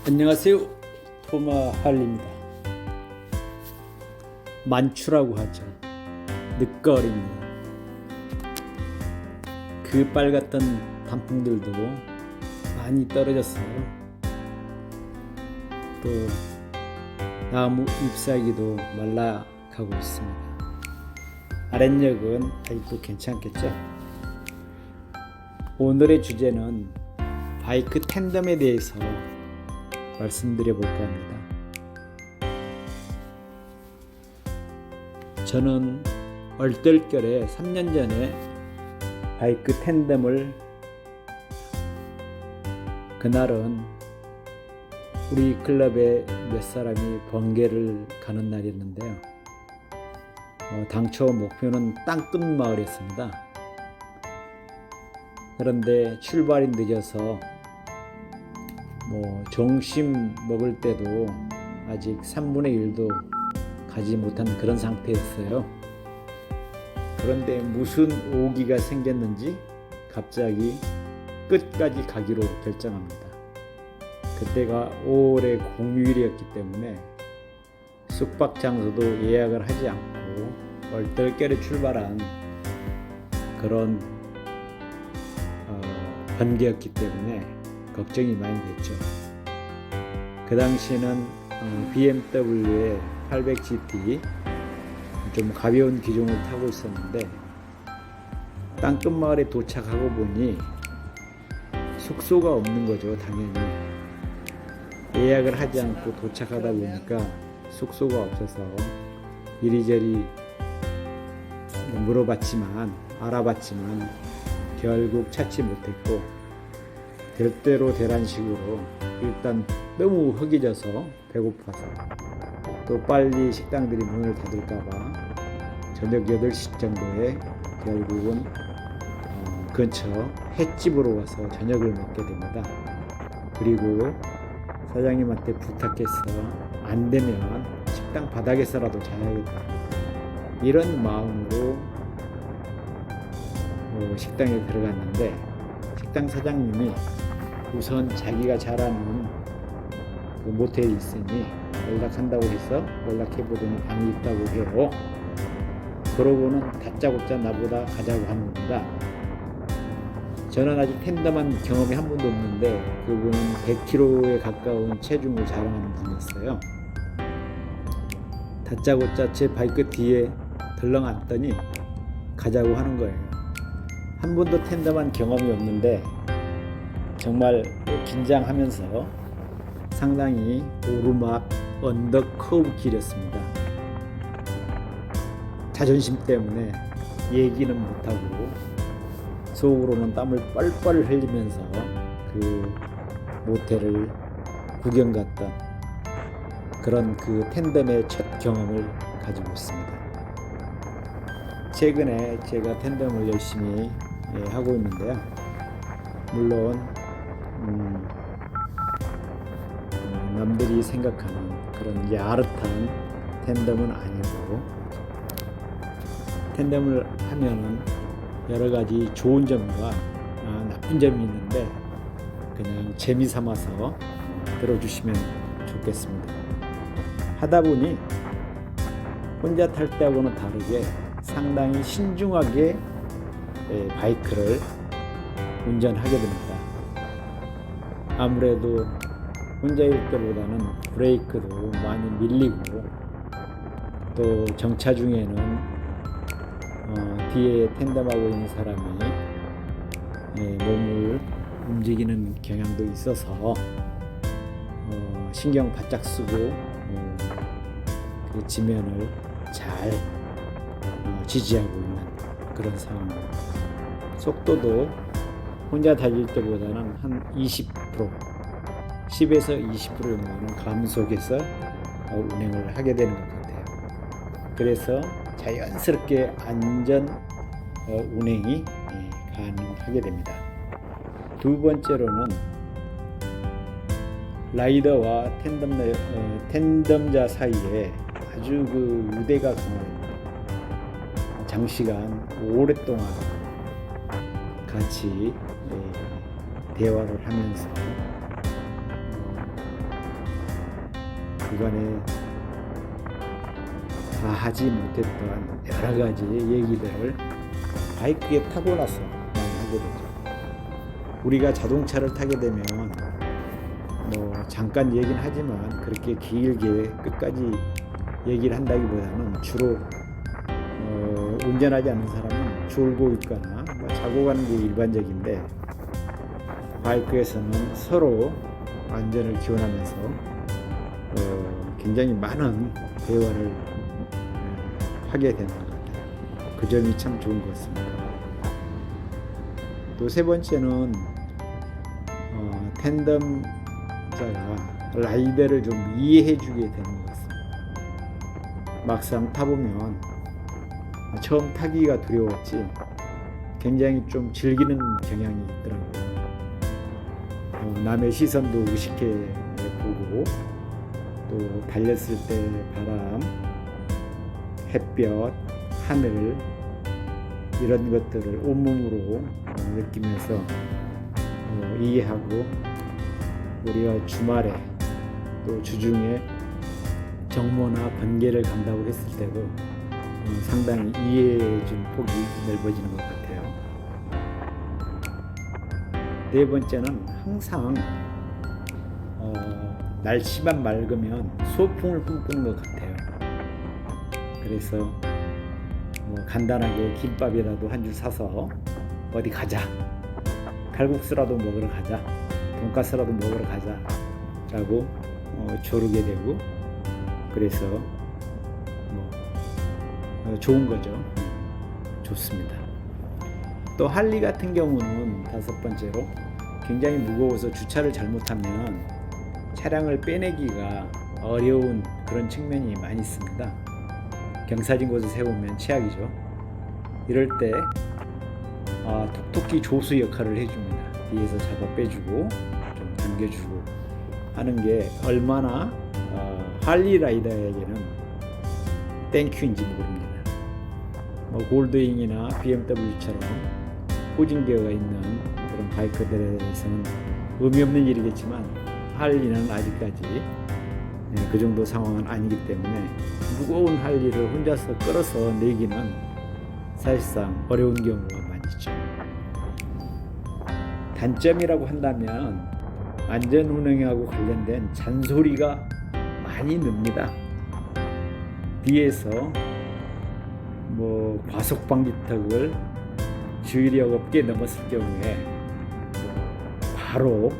안녕하세요. 토마 할리입니다. 만추라고 하죠. 늦가을입니다. 그 빨갛던 단풍들도 많이 떨어졌어요. 또 나무 잎사귀도 말라가고 있습니다. 아랫역은 아직도 괜찮겠죠? 오늘의 주제는 바이크 텐덤에 대해서 말씀드려 볼까 합니다. 저는 얼떨결에 3년 전에 바이크 텐덤을, 그날은 우리 클럽에 몇 사람이 번개를 가는 날이었는데요. 당초 목표는 땅끝마을이었습니다. 그런데 출발이 늦어서 점심 먹을 때도 아직 3분의 1도 가지 못한 그런 상태였어요. 그런데 무슨 오기가 생겼는지 갑자기 끝까지 가기로 결정합니다. 그때가 5월의 공휴일이었기 때문에 숙박 장소도 예약을 하지 않고 얼떨결에 출발한 그런 번개였기 때문에 걱정이 많이 됐죠. 그 당시에는 BMW의 800GT 좀 가벼운 기종을 타고 있었는데, 땅끝마을에 도착하고 보니 숙소가 없는 거죠. 당연히 예약을 하지 않고 도착하다 보니까 숙소가 없어서 이리저리 알아봤지만 결국 찾지 못했고, 될 대로 되란 식으로 일단 너무 허기져서 배고파서, 또 빨리 식당들이 문을 닫을까봐 저녁 8시 정도에 결국은 근처 횟집으로 가서 저녁을 먹게 됩니다. 그리고 사장님한테 부탁해서 안 되면 식당 바닥에서라도 자야겠다, 이런 마음으로 식당에 들어갔는데, 식당 사장님이 우선 자기가 잘 아는 그 모텔이 있으니 연락한다고 해서 연락해보더니 방이 있다고 해요. 그러고는 다짜고짜 나보다 가자고 하는 겁니다. 저는 아직 텐덤한 경험이 한 번도 없는데 그분은 100kg에 가까운 체중을 자랑하는 분이었어요. 다짜고짜 제 바이크 뒤에 덜렁앉더니 가자고 하는 거예요. 한 번도 텐덤한 경험이 없는데 정말 긴장하면서 상당히 오르막 언덕 커브 길이었습니다. 자존심 때문에 얘기는 못하고 속으로는 땀을 뻘뻘 흘리면서 그 모텔을 구경 갔던 그런 그 텐덤의 첫 경험을 가지고 있습니다. 최근에 제가 텐덤을 열심히 하고 있는데요. 물론 남들이 생각하는 그런 야릇한 텐덤은 아니고, 텐덤을 하면은 여러 가지 좋은 점과 나쁜 점이 있는데 그냥 재미 삼아서 들어주시면 좋겠습니다. 하다 보니 혼자 탈 때하고는 다르게 상당히 신중하게 바이크를 운전하게 됩니다. 아무래도 혼자일 때보다는 브레이크도 많이 밀리고, 또 정차 중에는 뒤에 텐덤하고 있는 사람이 몸을 움직이는 경향도 있어서 신경 바짝 쓰고 그 지면을 잘 지지하고 있는 그런 상황입니다. 속도도 혼자 달릴 때보다는 한 20%, 10에서 20% 정도는 감속해서 운행을 하게 되는 것 같아요. 그래서 자연스럽게 안전 운행이 가능하게 됩니다. 두 번째로는 라이더와 텐덤자 사이에 아주 그 유대가 강한, 장시간 오랫동안 같이 대화를 하면서 그간에 다 하지 못했던 여러 가지 얘기들을 바이크에 타고 나서 많이 하게 되죠. 우리가 자동차를 타게 되면 뭐 잠깐 얘기는 하지만 그렇게 길게 끝까지 얘기를 한다기보다는 주로 운전하지 않는 사람은 졸고 있거나 뭐 자고 가는 게 일반적인데, 바이크에서는 서로 안전을 기원하면서 굉장히 많은 대화를 하게 되는 것 같아요. 그 점이 참 좋은 것 같습니다. 또 세 번째는 텐덤자가 라이더를 좀 이해해 주게 되는 것 같습니다. 막상 타보면 처음 타기가 두려웠지 굉장히 좀 즐기는 경향이 있더라고요. 남의 시선도 의식해 보고, 또 달렸을 때 바람, 햇볕, 하늘 이런 것들을 온몸으로 느끼면서 이해하고, 우리가 주말에 또 주중에 정모나 번개를 간다고 했을 때도 상당히 이해해준 폭이 넓어지는 것 같아요. 네 번째는 항상 날씨만 맑으면 소풍을 꿈꾸는 것 같아요. 그래서 뭐 간단하게 김밥이라도 한 줄 사서 어디 가자, 칼국수라도 먹으러 가자, 돈가스라도 먹으러 가자 라고 조르게 되고, 그래서 좋은 거죠. 좋습니다. 또 할리 같은 경우는 다섯 번째로 굉장히 무거워서 주차를 잘못하면 차량을 빼내기가 어려운 그런 측면이 많이 있습니다. 경사진 곳에 세우면 최악이죠. 이럴 때 톡톡히 조수 역할을 해줍니다. 뒤에서 잡아 빼주고 좀 당겨주고 하는 게 얼마나 할리 라이더에게는 땡큐인지 모릅니다. 골드윙이나 BMW처럼 포징기어가 있는 그런 바이크들에서는 의미 없는 일이겠지만, 할리는 아직까지 그 정도 상황은 아니기 때문에 무거운 할리를 혼자서 끌어서 내기는 사실상 어려운 경우가 많이 있죠. 단점이라고 한다면 안전운행하고 관련된 잔소리가 많이 늡니다. 뒤에서 과속 방지턱을 주의력 없게 넘었을 경우에 바로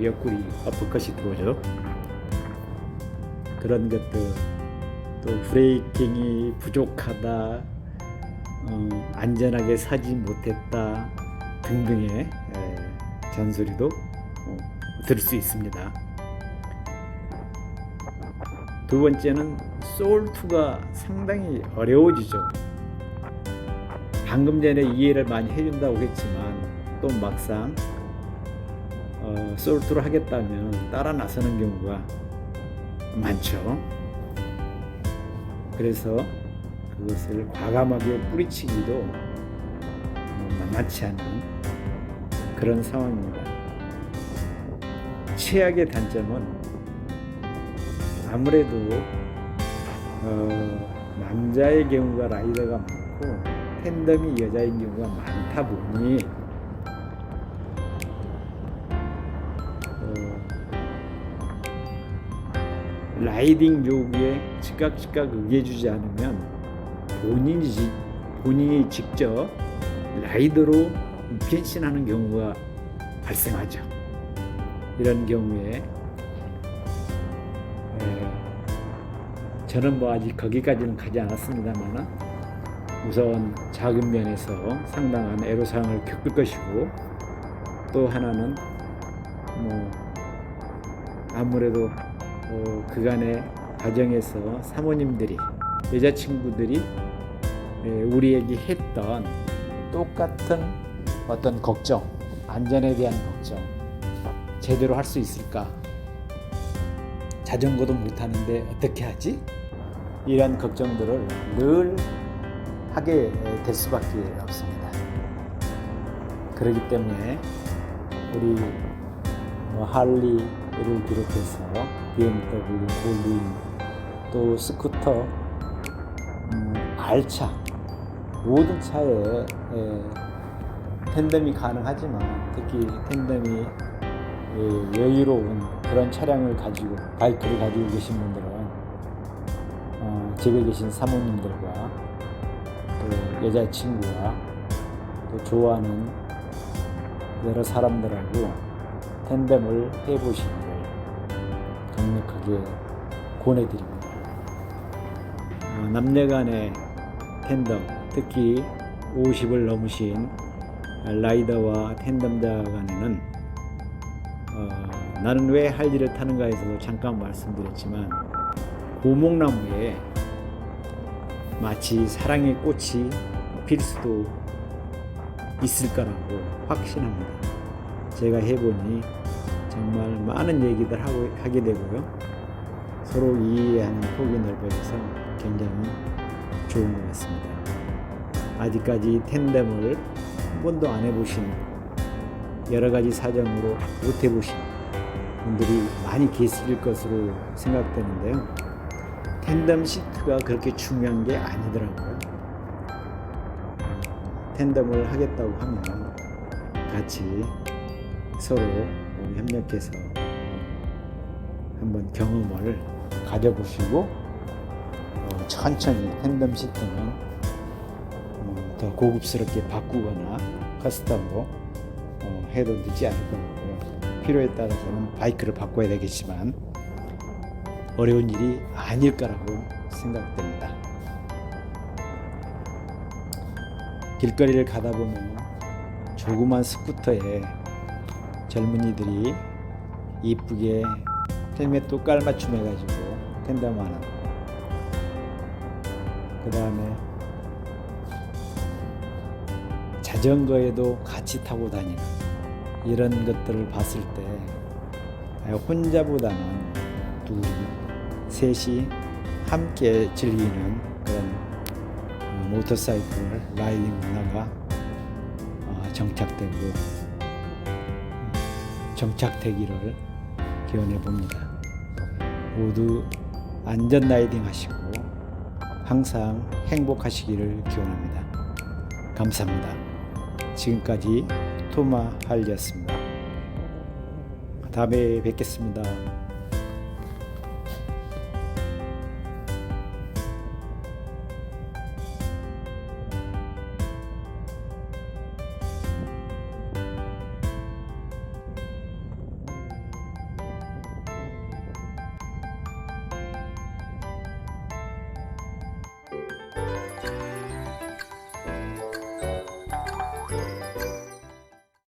옆구리 어퍼컷이 들어오죠. 그런 것들, 또 브레이킹이 부족하다, 안전하게 서지 못했다 등등의 잔소리도 들을 수 있습니다. 두 번째는 소울2가 상당히 어려워지죠. 방금 전에 이해를 많이 해준다고 했지만 또 막상 소울2를 하겠다면 따라 나서는 경우가 많죠. 그래서 그것을 과감하게 뿌리치기도 만만치 않은 그런 상황입니다. 최악의 단점은 아무래도 남자의 경우가 라이더가 많고 텐덤이 여자인 경우가 많다 보니 라이딩 요구에 즉각 응해주지 않으면 본인이 직접 라이더로 변신하는 경우가 발생하죠. 이런 경우에 저는 아직 거기까지는 가지 않았습니다만 우선 작은 면에서 상당한 애로사항을 겪을 것이고, 또 하나는 아무래도 그간의 가정에서 사모님들이, 여자친구들이 우리에게 했던 똑같은 어떤 걱정, 안전에 대한 걱정, 제대로 할 수 있을까? 자전거도 못하는데 어떻게 하지? 이런 걱정들을 늘 하게 될 수밖에 없습니다. 그렇기 때문에 우리 할리를 비롯해서 BMW, 볼링, 또 스쿠터, 알차 모든 차에 텐덤이 가능하지만 특히 텐덤이 여유로운 그런 차량을 가지고 바이크를 가지고 계신 분들은 집에 계신 사모님들과 또 여자친구와 또 좋아하는 여러 사람들하고 텐덤을 해보시기를 강력하게 권해드립니다. 남녀간의 텐덤, 특히 50을 넘으신 라이더와 텐덤자 간에는 나는 왜 할 일을 타는가에서도 잠깐 말씀드렸지만 고목나무에 마치 사랑의 꽃이 필 수도 있을 거라고 확신합니다. 제가 해보니 정말 많은 얘기들 하게 되고요. 서로 이해하는 폭이 넓어져서 굉장히 좋은 것 같습니다. 아직까지 텐덤을 한 번도 안 해보신, 여러 가지 사정으로 못 해보신 분들이 많이 계실 것으로 생각되는데요. 텐덤 시트가 그렇게 중요한 게 아니더라고요. 텐덤을 하겠다고 하면 같이 서로 협력해서 한번 경험을 가져보시고 천천히 텐덤 시트는 더 고급스럽게 바꾸거나 커스텀으로 해도 늦지 않을 거고요. 필요에 따라서는 바이크를 바꿔야 되겠지만 어려운 일이 아닐 거라고 생각됩니다. 길거리를 가다 보면 조그만 스쿠터에 젊은이들이 이쁘게 헬멧도 깔맞춤 해가지고 텐덤하는, 그 다음에 자전거에도 같이 타고 다니는 이런 것들을 봤을 때 혼자보다는 둘, 셋이 함께 즐기는 그런 모터사이클 라이딩 문화가 정착되기를 기원해 봅니다. 모두 안전 라이딩 하시고 항상 행복하시기를 기원합니다. 감사합니다. 지금까지 토마 할리였습니다. 다음에 뵙겠습니다.